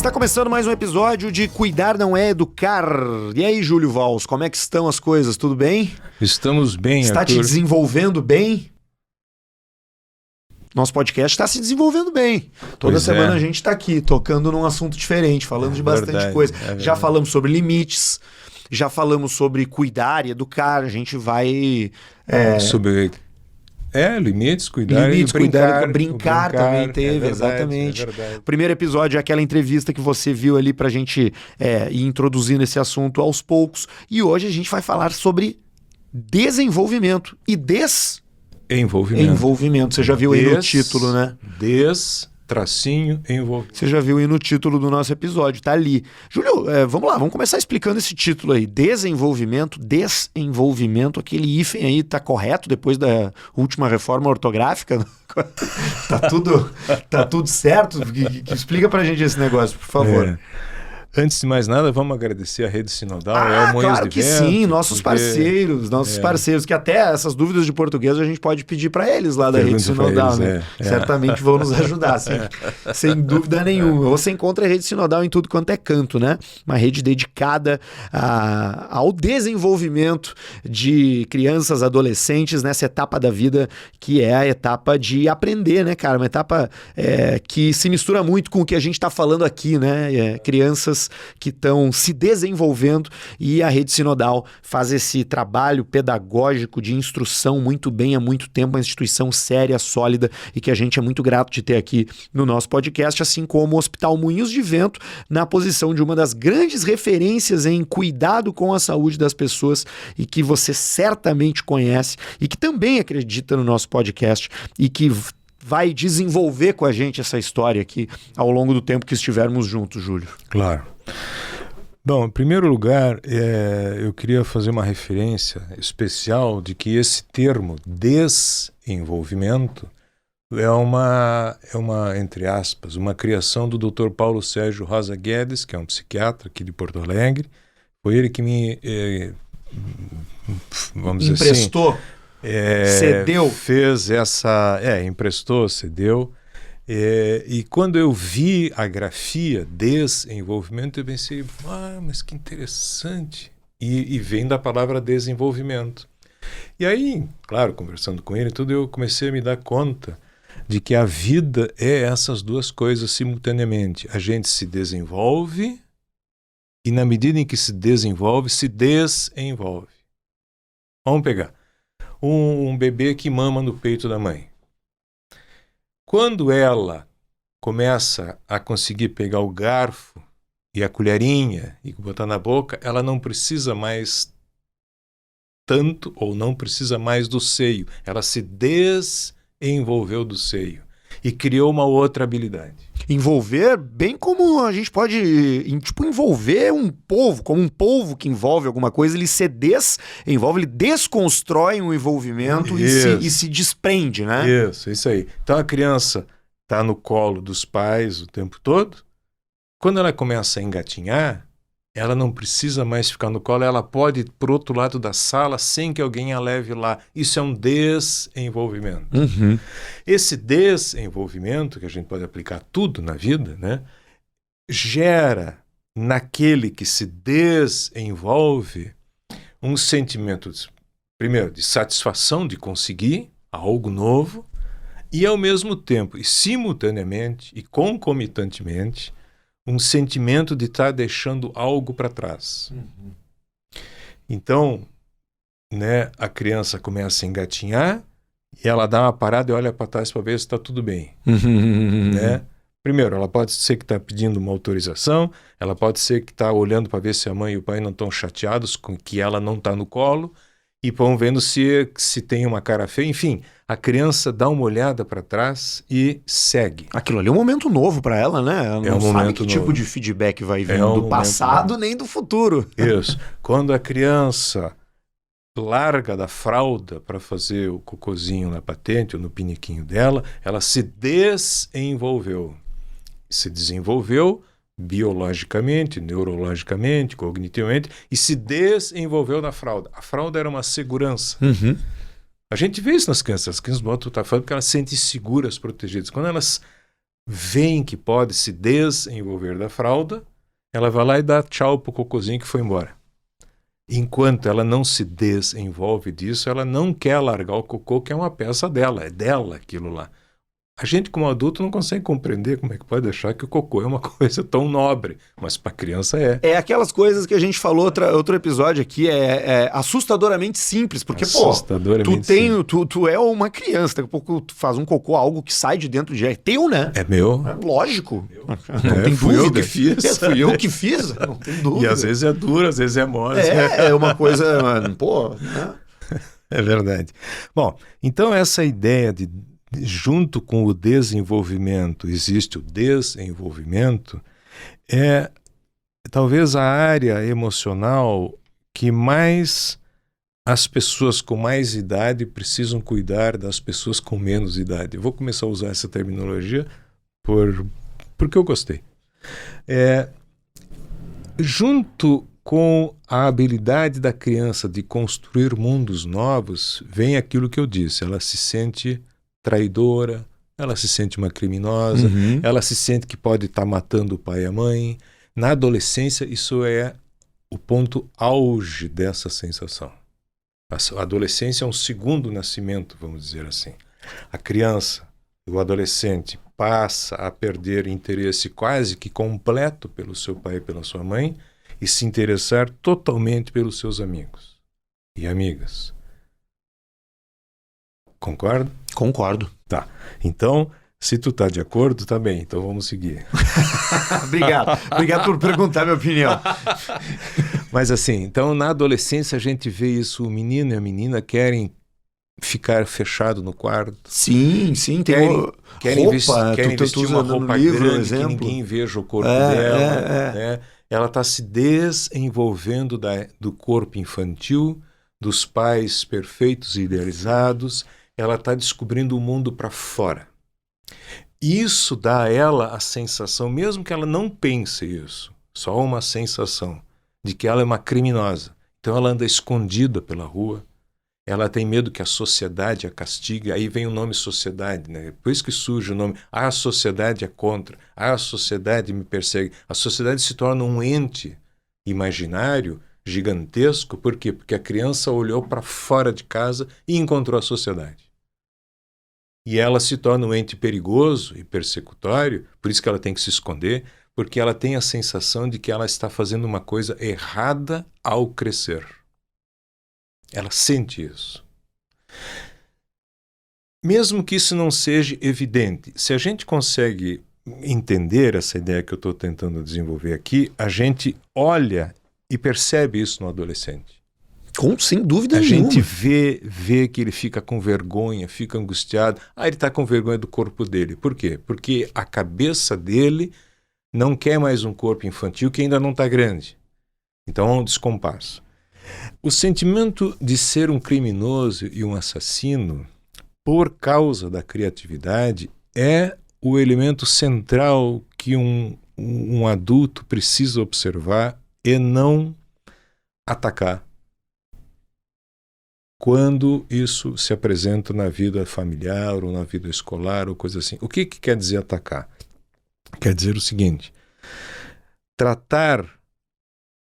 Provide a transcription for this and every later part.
Está começando mais um episódio de Cuidar Não É Educar. E aí, Júlio Valls, como é que estão as coisas? Tudo bem? Estamos bem, Está Arthur. te desenvolvendo bem? Nosso podcast está se desenvolvendo bem. Toda semana a gente está aqui, tocando num assunto diferente, falando de bastante coisa. Já falamos sobre limites, já falamos sobre cuidar e educar. A gente vai... Sobre... limites, cuidar e brincar também teve, exatamente. O primeiro episódio é aquela entrevista que você viu ali pra gente ir introduzindo esse assunto aos poucos. E hoje a gente vai falar sobre desenvolvimento e envolvimento. Você já viu aí no título, né? Envolvimento. Você já viu aí no título do nosso episódio, tá ali. Júlio, vamos lá, vamos começar explicando esse título aí. Desenvolvimento, aquele hífen aí tá correto depois da última reforma ortográfica? tá tudo certo? Explica pra gente esse negócio, por favor. Antes de mais nada, vamos agradecer a Rede Sinodal, o Moinhos claro que Vento, sim, nossos parceiros, que até essas dúvidas de português a gente pode pedir para eles lá da Rede Sinodal, né? Certamente vão nos ajudar, sem dúvida nenhuma. Você encontra a Rede Sinodal em tudo quanto é canto, né? Uma rede dedicada ao desenvolvimento de crianças, adolescentes nessa etapa da vida que é a etapa de aprender, né, cara? Uma etapa que se mistura muito com o que a gente está falando aqui, né? Crianças que estão se desenvolvendo, e a Rede Sinodal faz esse trabalho pedagógico de instrução muito bem há muito tempo, uma instituição séria, sólida, e que a gente é muito grato de ter aqui no nosso podcast, assim como o Hospital Moinhos de Vento, na posição de uma das grandes referências em cuidado com a saúde das pessoas, e que você certamente conhece, e que também acredita no nosso podcast, e que vai desenvolver com a gente essa história aqui ao longo do tempo que estivermos juntos, Júlio. Claro. Bom, em primeiro lugar, eu queria fazer uma referência especial de que esse termo desenvolvimento é uma, entre aspas, uma criação do Dr. Paulo Sérgio Rosa Guedes, que é um psiquiatra aqui de Porto Alegre. Foi ele que me, vamos dizer assim... Emprestou? Cedeu? Fez essa... emprestou, cedeu. E quando eu vi a grafia desenvolvimento, eu pensei, mas que interessante. E vem da palavra desenvolvimento. E aí, claro, conversando com ele, eu comecei a me dar conta de que a vida é essas duas coisas simultaneamente. A gente se desenvolve e, na medida em que se desenvolve, se desenvolve. Vamos pegar um bebê que mama no peito da mãe. Quando ela começa a conseguir pegar o garfo e a colherinha e botar na boca, ela não precisa mais tanto ou não precisa mais do seio. Ela se desenvolveu do seio e criou uma outra habilidade. Envolver, bem como a gente pode envolver um polvo, como um polvo que envolve alguma coisa, ele se desenvolve, ele desconstrói um envolvimento e se desprende, né? Isso aí. Então a criança está no colo dos pais o tempo todo. Quando ela começa a engatinhar, ela não precisa mais ficar no colo, ela pode ir para o outro lado da sala sem que alguém a leve lá. Isso é um desenvolvimento. Uhum. Esse desenvolvimento, que a gente pode aplicar tudo na vida, né, gera naquele que se desenvolve um sentimento, primeiro, de satisfação de conseguir algo novo e, ao mesmo tempo, e simultaneamente e concomitantemente, um sentimento de estar deixando algo para trás. Uhum. Então, né, a criança começa a engatinhar e ela dá uma parada e olha para trás para ver se está tudo bem. Né? Primeiro, ela pode ser que está pedindo uma autorização, ela pode ser que está olhando para ver se a mãe e o pai não estão chateados com que ela não está no colo, e vão vendo se tem uma cara feia. Enfim, a criança dá uma olhada para trás e segue. Aquilo ali é um momento novo para ela, né? Ela não sabe que tipo de feedback vai vir do passado nem do futuro. Isso. Quando a criança larga da fralda para fazer o cocôzinho na patente ou no piniquinho dela, ela se desenvolveu. Se desenvolveu biologicamente, neurologicamente, cognitivamente, e se desenvolveu na fralda. A fralda era uma segurança. Uhum. A gente vê isso nas crianças. As crianças botam o fralda porque elas se sentem seguras, protegidas. Quando elas veem que pode se desenvolver da fralda, ela vai lá e dá tchau pro cocôzinho que foi embora. Enquanto ela não se desenvolve disso, ela não quer largar o cocô, que é uma peça dela, é dela aquilo lá. A gente, como adulto, não consegue compreender como é que pode achar que o cocô é uma coisa tão nobre, mas para criança é. É aquelas coisas que a gente falou outro episódio aqui, é assustadoramente simples, porque, tu é uma criança, daqui a pouco tu faz um cocô, algo que sai de dentro de é teu, né? É meu. É lógico. Não tem fui dúvida. Eu que fiz. Fui eu que fiz, não tem dúvida. E às vezes é duro, às vezes é mole. É uma coisa, mano, né? É verdade. Bom, então essa ideia de junto com o desenvolvimento, existe o desenvolvimento, é talvez a área emocional que mais as pessoas com mais idade precisam cuidar das pessoas com menos idade. Eu vou começar a usar essa terminologia porque eu gostei. Junto com a habilidade da criança de construir mundos novos, vem aquilo que eu disse, ela se sente traidora, ela se sente uma criminosa, ela se sente que pode estar matando o pai e a mãe. Na adolescência, isso é o ponto auge dessa sensação. A adolescência é um segundo nascimento, vamos dizer assim. A criança, o adolescente, passa a perder interesse quase que completo pelo seu pai e pela sua mãe e se interessar totalmente pelos seus amigos e amigas. Concorda? Concordo. Tá. Então, se tu tá de acordo, tá bem. Então vamos seguir. Obrigado por perguntar minha opinião. Mas assim, então na adolescência a gente vê isso, o menino e a menina querem ficar fechado no quarto. Sim, querem vestir uma roupa grande que ninguém veja o corpo dela. Né? Ela está se desenvolvendo do corpo infantil, dos pais perfeitos e idealizados. Ela está descobrindo o mundo para fora. Isso dá a ela a sensação, mesmo que ela não pense isso, só uma sensação de que ela é uma criminosa. Então ela anda escondida pela rua, ela tem medo que a sociedade a castigue, aí vem o nome sociedade, né? Por isso que surge o nome, a sociedade é contra, a sociedade me persegue. A sociedade se torna um ente imaginário, gigantesco, por quê? Porque a criança olhou para fora de casa e encontrou a sociedade. E ela se torna um ente perigoso e persecutório, por isso que ela tem que se esconder, porque ela tem a sensação de que ela está fazendo uma coisa errada ao crescer. Ela sente isso. Mesmo que isso não seja evidente, se a gente consegue entender essa ideia que eu estou tentando desenvolver aqui, a gente olha e percebe isso no adolescente. Sem dúvida nenhuma. A gente vê que ele fica com vergonha, fica angustiado. Ele está com vergonha do corpo dele. Por quê? Porque a cabeça dele não quer mais um corpo infantil que ainda não está grande. Então há um descompasso. O sentimento de ser um criminoso e um assassino, por causa da criatividade, é o elemento central que um adulto precisa observar e não atacar quando isso se apresenta na vida familiar ou na vida escolar ou coisa assim. O que quer dizer atacar? Quer dizer o seguinte: tratar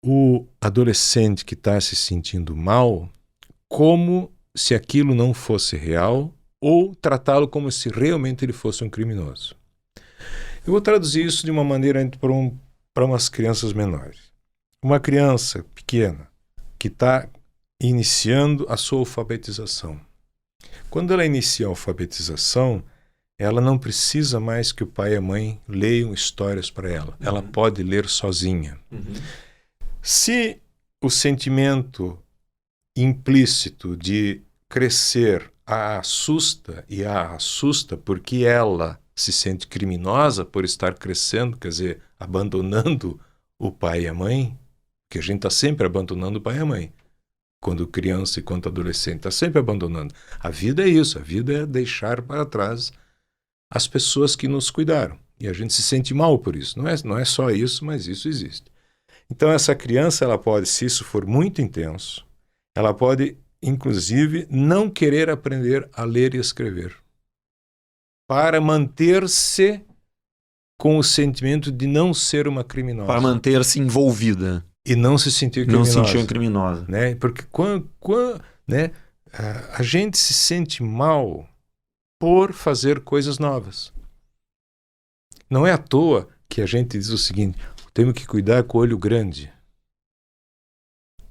o adolescente que está se sentindo mal como se aquilo não fosse real ou tratá-lo como se realmente ele fosse um criminoso. Eu vou traduzir isso de uma maneira para umas crianças menores. Uma criança pequena que está iniciando a sua alfabetização. Quando ela inicia a alfabetização, ela não precisa mais que o pai e a mãe leiam histórias para ela. Ela pode ler sozinha. Se o sentimento implícito de crescer a assusta porque ela se sente criminosa por estar crescendo, quer dizer, abandonando o pai e a mãe, que a gente está sempre abandonando o pai e a mãe. Quando criança e quando adolescente, está sempre abandonando. A vida é isso, a vida é deixar para trás as pessoas que nos cuidaram. E a gente se sente mal por isso. Não é só isso, mas isso existe. Então essa criança, ela pode, se isso for muito intenso, ela pode, inclusive, não querer aprender a ler e escrever para manter-se com o sentimento de não ser uma criminosa. Para manter-se envolvida. E não se sentir criminosa. Não se sentir criminosa. Né? Porque né, a gente se sente mal por fazer coisas novas. Não é à toa que a gente diz o seguinte: temos que cuidar com o olho grande.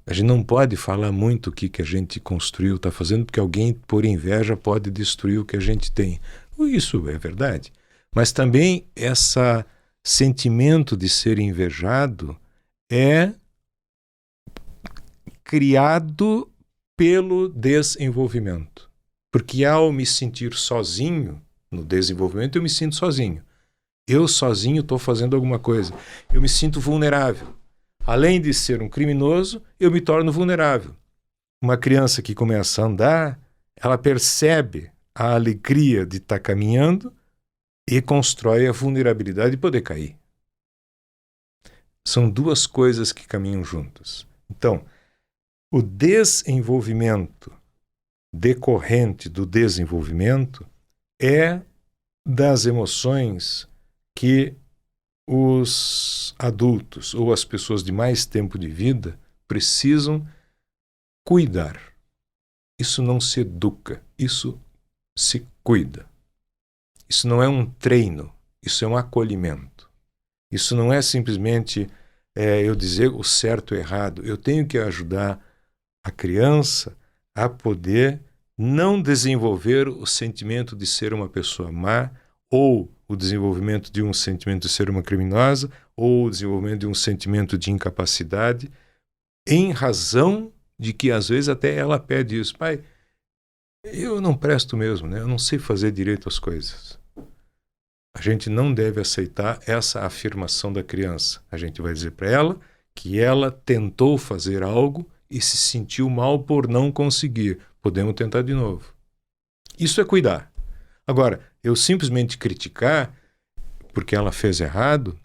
A gente não pode falar muito o que a gente construiu, está fazendo, porque alguém, por inveja, pode destruir o que a gente tem. Isso é verdade. Mas também esse sentimento de ser invejado é criado pelo desenvolvimento. Porque ao me sentir sozinho, no desenvolvimento eu me sinto sozinho. Eu sozinho estou fazendo alguma coisa. Eu me sinto vulnerável. Além de ser um criminoso, eu me torno vulnerável. Uma criança que começa a andar, ela percebe a alegria de estar caminhando e constrói a vulnerabilidade de poder cair. São duas coisas que caminham juntas. Então, o desenvolvimento decorrente do desenvolvimento é das emoções que os adultos ou as pessoas de mais tempo de vida precisam cuidar. Isso não se educa, isso se cuida. Isso não é um treino, isso é um acolhimento. Isso não é simplesmente eu dizer o certo e o errado. Eu tenho que ajudar a criança a poder não desenvolver o sentimento de ser uma pessoa má, ou o desenvolvimento de um sentimento de ser uma criminosa, ou o desenvolvimento de um sentimento de incapacidade, em razão de que às vezes até ela pede isso. Pai, eu não presto mesmo, né? Eu não sei fazer direito as coisas. A gente não deve aceitar essa afirmação da criança. A gente vai dizer para ela que ela tentou fazer algo e se sentiu mal por não conseguir. Podemos tentar de novo. Isso é cuidar. Agora, eu simplesmente criticar porque ela fez errado,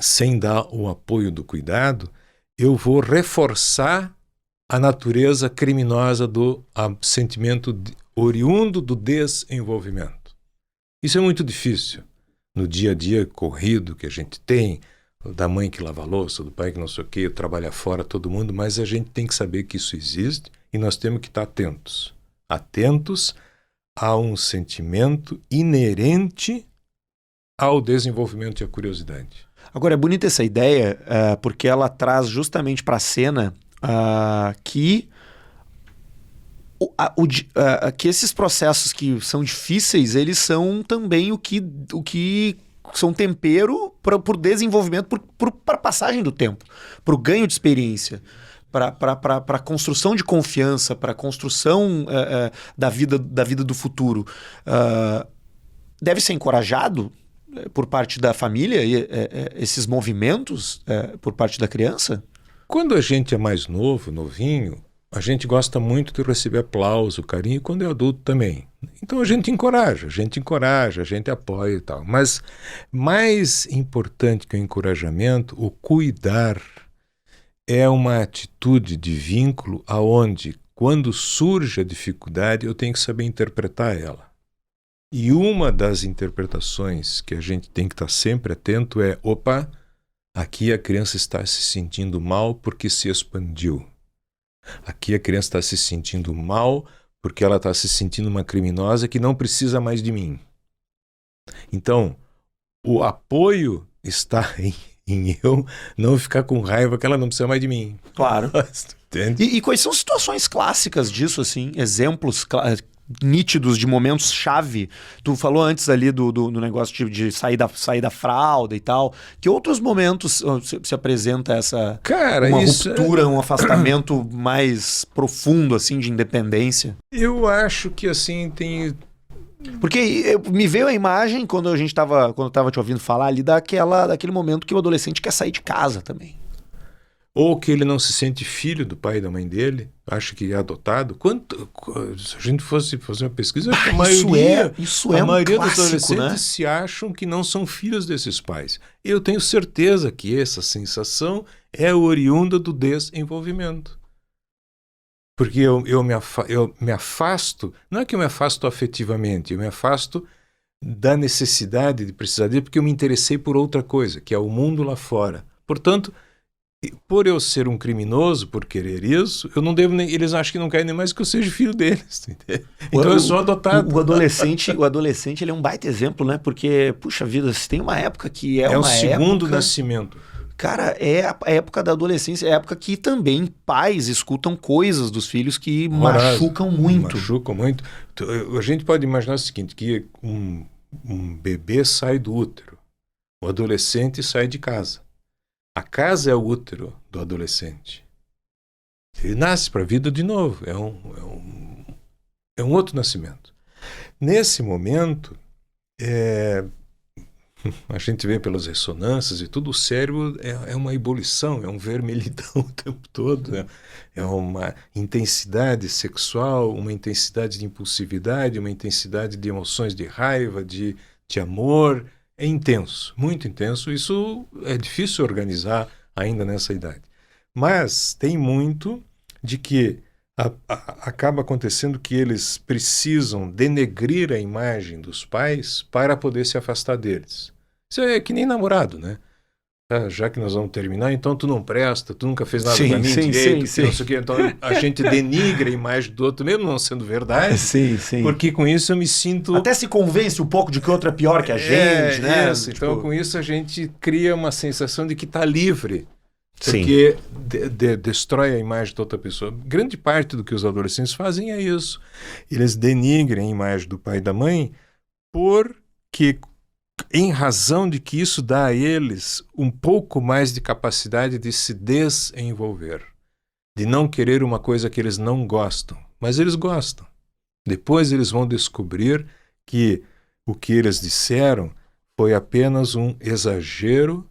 sem dar o apoio do cuidado, eu vou reforçar a natureza criminosa do sentimento oriundo do desenvolvimento. Isso é muito difícil no dia a dia corrido que a gente tem, da mãe que lava a louça, do pai que não sei o quê, trabalha fora, todo mundo, mas a gente tem que saber que isso existe e nós temos que estar atentos. Atentos a um sentimento inerente ao desenvolvimento e à curiosidade. Agora, é bonita essa ideia, porque ela traz justamente para a cena que esses processos que são difíceis, eles são também o que são tempero para o desenvolvimento, para a passagem do tempo, para o ganho de experiência, para a construção de confiança, para a construção da vida do futuro. Deve ser encorajado por parte da família esses movimentos por parte da criança? Quando a gente é mais novinho, a gente gosta muito de receber aplauso, carinho, quando é adulto também. Então a gente encoraja, a gente apoia e tal. Mas mais importante que o encorajamento, o cuidar é uma atitude de vínculo aonde, quando surge a dificuldade, eu tenho que saber interpretar ela. E uma das interpretações que a gente tem que estar sempre atento é: opa, aqui a criança está se sentindo mal porque se expandiu. Aqui a criança está se sentindo mal porque ela está se sentindo uma criminosa que não precisa mais de mim. Então, o apoio está em eu não ficar com raiva que ela não precisa mais de mim. Claro. Entende? E quais são situações clássicas disso, assim? Exemplos nítidos de momentos-chave? Tu falou antes ali do negócio de sair da fralda e tal. Que outros momentos se apresenta uma ruptura, um afastamento mais profundo, assim, de independência? Eu acho que, assim, tem... Porque me veio a imagem, quando eu tava te ouvindo falar ali, daquele momento que o adolescente quer sair de casa também. Ou que ele não se sente filho do pai e da mãe dele, acha que é adotado. Se a gente fosse fazer uma pesquisa, a maioria dos adolescentes, né, se acham que não são filhos desses pais. Eu tenho certeza que essa sensação é oriunda do desenvolvimento. Porque eu me afasto, não é que eu me afasto afetivamente, eu me afasto da necessidade de precisar dele porque eu me interessei por outra coisa, que é o mundo lá fora. Portanto, por eu ser um criminoso, por querer isso, eu não devo nem, eles acham que não querem nem mais que eu seja filho deles. Então eu sou adotado. O adolescente ele é um baita exemplo, né? Porque, puxa vida, se tem uma época que é uma o segundo época... nascimento. Cara, é a época da adolescência, é a época que também pais escutam coisas dos filhos que machucam muito. Machucam muito. A gente pode imaginar o seguinte, que um bebê sai do útero, o adolescente sai de casa. A casa é o útero do adolescente. Ele nasce para a vida de novo. É um outro nascimento. Nesse momento, a gente vê pelas ressonâncias e tudo, o cérebro é uma ebulição, é um vermelhidão o tempo todo. É uma intensidade sexual, uma intensidade de impulsividade, uma intensidade de emoções de raiva, de amor. É intenso, muito intenso. Isso é difícil organizar ainda nessa idade. Mas tem muito de que acaba acontecendo que eles precisam denegrir a imagem dos pais para poder se afastar deles. Isso é que nem namorado, né? Já que nós vamos terminar, então tu não presta, tu nunca fez nada pra mim direito, não sei o quê. Então a gente denigra a imagem do outro, mesmo não sendo verdade, porque com isso eu me sinto... Até se convence um pouco de que o outro é pior que a gente, né? Isso. Então com isso a gente cria uma sensação de que está livre, porque destrói a imagem de outra pessoa. Grande parte do que os adolescentes fazem é isso. Eles denigrem a imagem do pai e da mãe porque... em razão de que isso dá a eles um pouco mais de capacidade de se desenvolver, de não querer uma coisa que eles não gostam, mas eles gostam. Depois eles vão descobrir que o que eles disseram foi apenas um exagero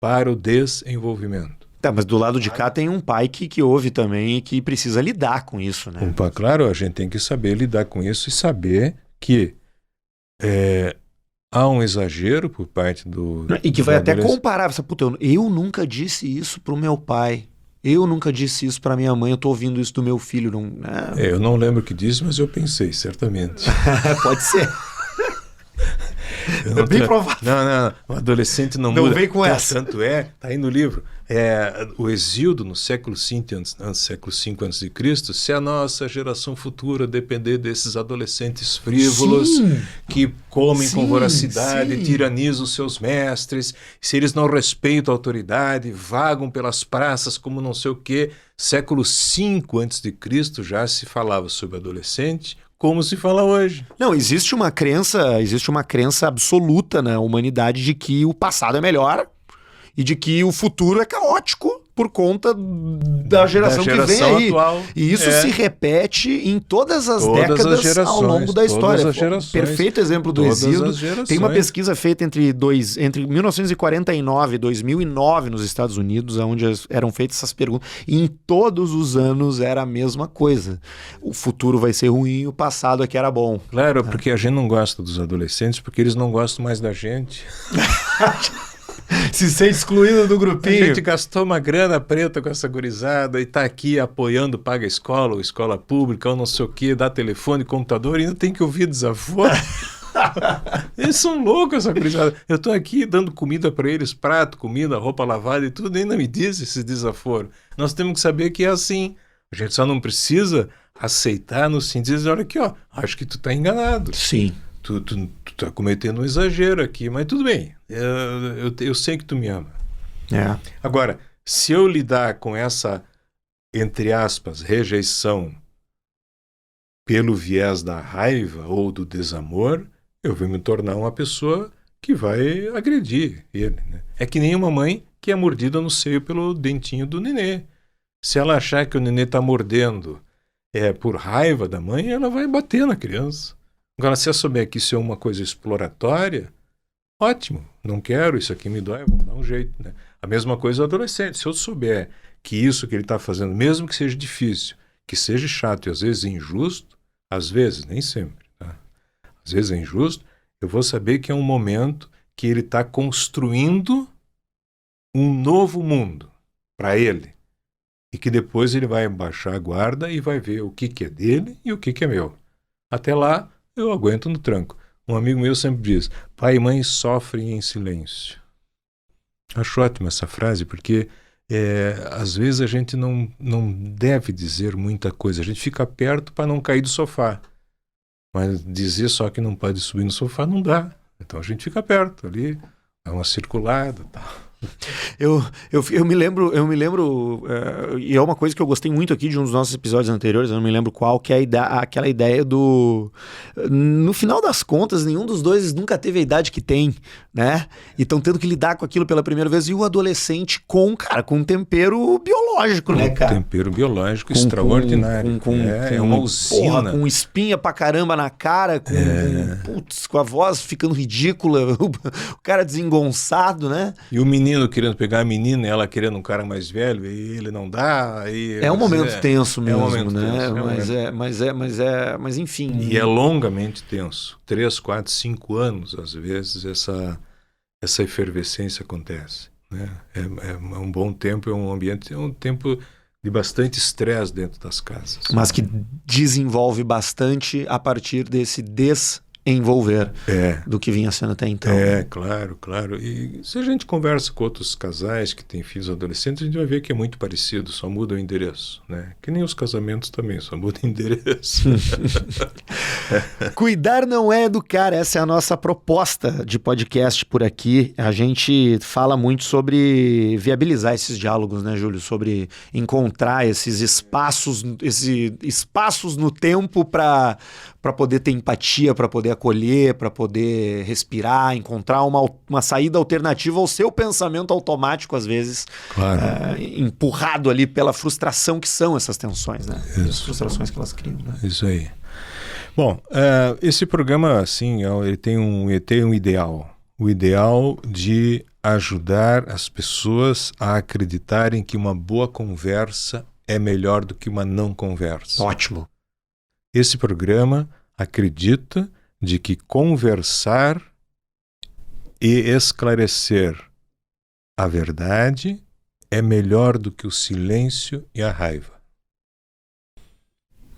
para o desenvolvimento. Tá, mas do lado de cá tem um pai que ouve também e que precisa lidar com isso, né? Claro, a gente tem que saber lidar com isso e saber que há um exagero por parte do... E que vai até comparar. Puta, eu nunca disse isso pro meu pai. Eu nunca disse isso pra minha mãe. Eu tô ouvindo isso do meu filho. Não, eu não lembro o que disse, mas eu pensei, certamente. Pode ser. É bem provável. Não. O adolescente não muda. Não vem com essa. Tanto tá aí no livro. O Hesíodo, no século V a.C., se a nossa geração futura depender desses adolescentes frívolos que comem com voracidade, tiranizam os seus mestres, se eles não respeitam a autoridade, vagam pelas praças como não sei o quê, século V a.C. já se falava sobre adolescente, como se fala hoje. Não, existe uma crença absoluta na humanidade de que o passado é melhor e de que o futuro é caótico por conta da geração que vem aí. Atual. E isso se repete em todas as décadas ao longo da história. Perfeito exemplo do Hesíodo. Tem uma pesquisa feita entre 1949 e 2009 nos Estados Unidos, onde eram feitas essas perguntas. E em todos os anos era a mesma coisa. O futuro vai ser ruim, o passado é que era bom. Claro, porque a gente não gosta dos adolescentes, porque eles não gostam mais da gente. Se sente excluído do grupinho. A gente gastou uma grana preta com essa gurizada e tá aqui apoiando, paga escola, ou escola pública, ou não sei o que, dá telefone, computador, e ainda tem que ouvir desaforo. Eles são loucos, essa gurizada. Eu tô aqui dando comida para eles, prato, comida, roupa lavada e tudo, e ainda me diz esse desaforo. Nós temos que saber que é assim. A gente só não precisa aceitar no sentido de dizer, olha aqui, ó, acho que tu tá enganado. Sim. Tu tá cometendo um exagero aqui, mas tudo bem. Eu sei que tu me ama. Agora, se eu lidar com essa, entre aspas, rejeição pelo viés da raiva ou do desamor, eu vou me tornar uma pessoa que vai agredir ele, né? É que nem uma mãe que é mordida no seio pelo dentinho do nenê. Se ela achar que o nenê está mordendo por raiva da mãe, ela vai bater na criança. Agora, se eu souber que isso é uma coisa exploratória, ótimo, não quero, isso aqui me dói, vamos dar um jeito, né? A mesma coisa o adolescente. Se eu souber que isso que ele está fazendo, mesmo que seja difícil, que seja chato e às vezes injusto, às vezes, nem sempre, tá? Às vezes é injusto, eu vou saber que é um momento que ele está construindo um novo mundo para ele. E que depois ele vai baixar a guarda e vai ver o que é dele e o que é meu. Até lá, eu aguento no tranco. Um amigo meu sempre diz: pai e mãe sofrem em silêncio. Acho ótima essa frase, porque às vezes a gente não deve dizer muita coisa. A gente fica perto para não cair do sofá. Mas dizer só que não pode subir no sofá não dá. Então a gente fica perto ali, dá uma circulada e tal. Eu me lembro, e é uma coisa que eu gostei muito aqui de um dos nossos episódios anteriores, eu não me lembro qual, que é aquela ideia do... No final das contas, nenhum dos dois nunca teve a idade que tem, né? E estão tendo que lidar com aquilo pela primeira vez, e o adolescente com um tempero biológico, né, cara? Tempero biológico extraordinário. É uma usina. Porra, com espinha pra caramba na cara, com a voz ficando ridícula, o cara desengonçado, né? E o menino querendo pegar a menina e ela querendo um cara mais velho, e ele não dá. É um momento tenso mesmo, né? Mas enfim. E é longamente tenso. 3, 4, 5 anos, às vezes, essa efervescência acontece. Né? É um bom tempo, é um ambiente, é um tempo de bastante estresse dentro das casas. Mas que desenvolve bastante a partir desse envolver do que vinha sendo até então. Claro. E se a gente conversa com outros casais que têm filhos adolescentes, a gente vai ver que é muito parecido, só muda o endereço, né? Que nem os casamentos também, só muda o endereço. Cuidar não é educar, essa é a nossa proposta de podcast por aqui. A gente fala muito sobre viabilizar esses diálogos, né, Júlio? Sobre encontrar esses espaços no tempo para poder ter empatia, para poder acolher, para poder respirar, encontrar uma saída alternativa ao seu pensamento automático, às vezes, empurrado ali pela frustração que são essas tensões, né? As frustrações que elas criam. Né? Isso aí. Bom, esse programa, assim, ele tem um ideal. O ideal de ajudar as pessoas a acreditarem que uma boa conversa é melhor do que uma não conversa. Ótimo. Esse programa acredita de que conversar e esclarecer a verdade é melhor do que o silêncio e a raiva.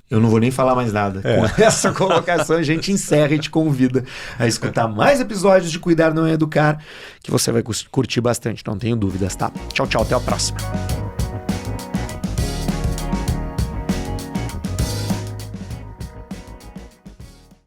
Eu não vou nem falar mais nada. Com essa colocação, a gente encerra e te convida a escutar mais episódios de Cuidar Não é Educar, que você vai curtir bastante, não tenho dúvidas, tá? Tchau, até a próxima.